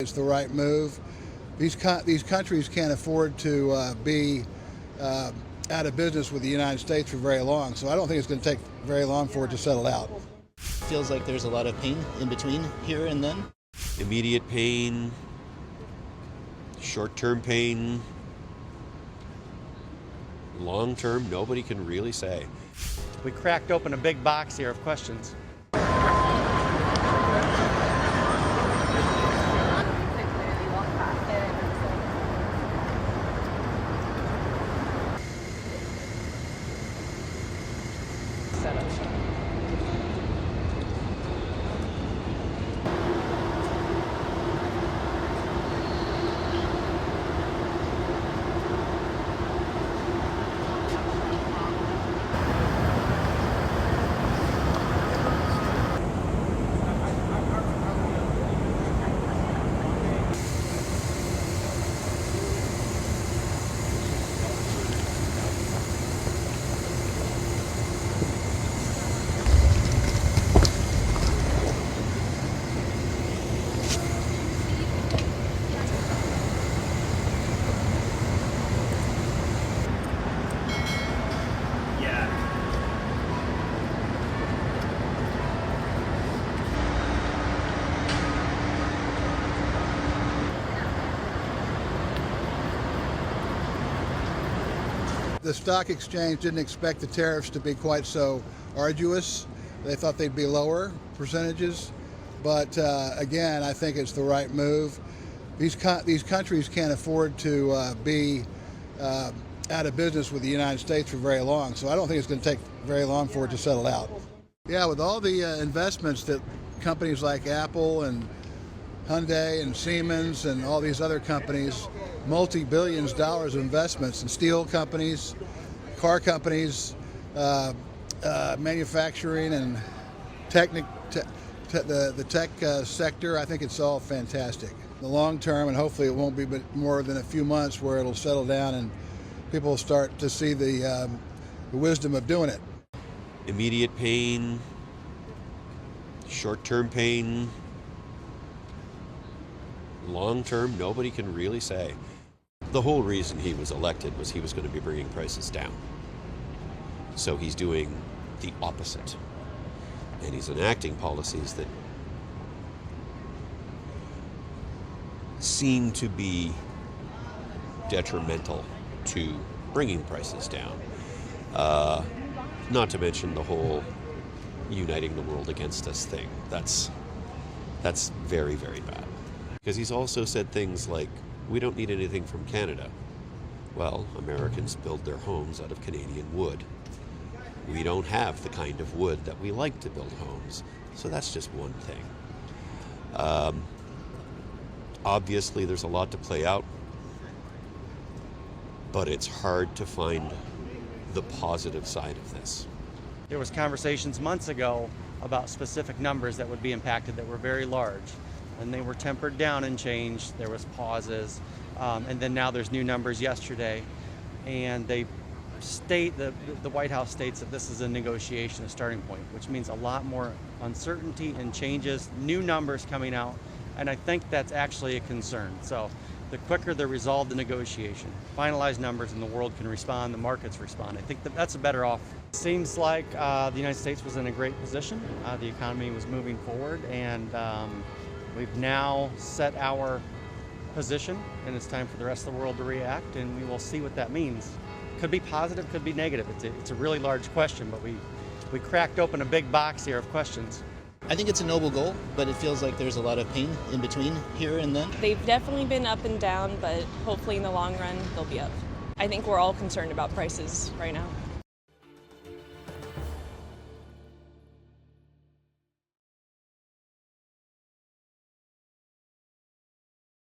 It's the right move. These countries can't afford to be out of business with the United States for very long, so I don't think it's going to take very long for it to settle out. Feels like there's a lot of pain in between here and then. Immediate pain, short-term pain, long-term, nobody can really say. We cracked open a big box here of questions. The stock exchange didn't expect the tariffs to be quite so arduous. They thought they'd be lower percentages, but again, I think it's the right move. These countries can't afford to be out of business with the United States for very long, so I don't think it's going to take very long for it to settle out. Yeah, with all the investments that companies like Apple and Hyundai and Siemens and all these other companies, multi-billions dollars of investments in steel companies, car companies, manufacturing and the tech sector, I think it's all fantastic. The long term, and hopefully it won't be but more than a few months where it'll settle down and people will start to see the wisdom of doing it. Immediate pain, short-term pain, long-term, nobody can really say. The whole reason he was elected was he was going to be bringing prices down. So he's doing the opposite. And he's enacting policies that seem to be detrimental to bringing prices down. Not to mention the whole uniting the world against us thing. That's very, very bad. Because he's also said things like, we don't need anything from Canada. Well, Americans build their homes out of Canadian wood. We don't have the kind of wood that we like to build homes. So that's just one thing. Obviously, there's a lot to play out, but it's hard to find the positive side of this. There was conversations months ago about specific numbers that wowould be impacted that were very large. And they were tempered down and changed. There was pauses. And then now there's new numbers yesterday. And they state, the White House states that this is a negotiation, a starting point, which means a lot more uncertainty and changes, new numbers coming out. And I think that's actually a concern. So the quicker they resolve the negotiation, finalize numbers, and the world can respond, the markets respond, I think that's a better offer. Seems like the United States was in a great position. The economy was moving forward, and we've now set our position, and it's time for the rest of the world to react, and we will see what that means. Could be positive, could be negative. It's a really large question, but we cracked open a big box here of questions. I think it's a noble goal, but it feels like there's a lot of pain in between here and then. They've definitely been up and down, but hopefully in the long run, they'll be up. I think we're all concerned about prices right now.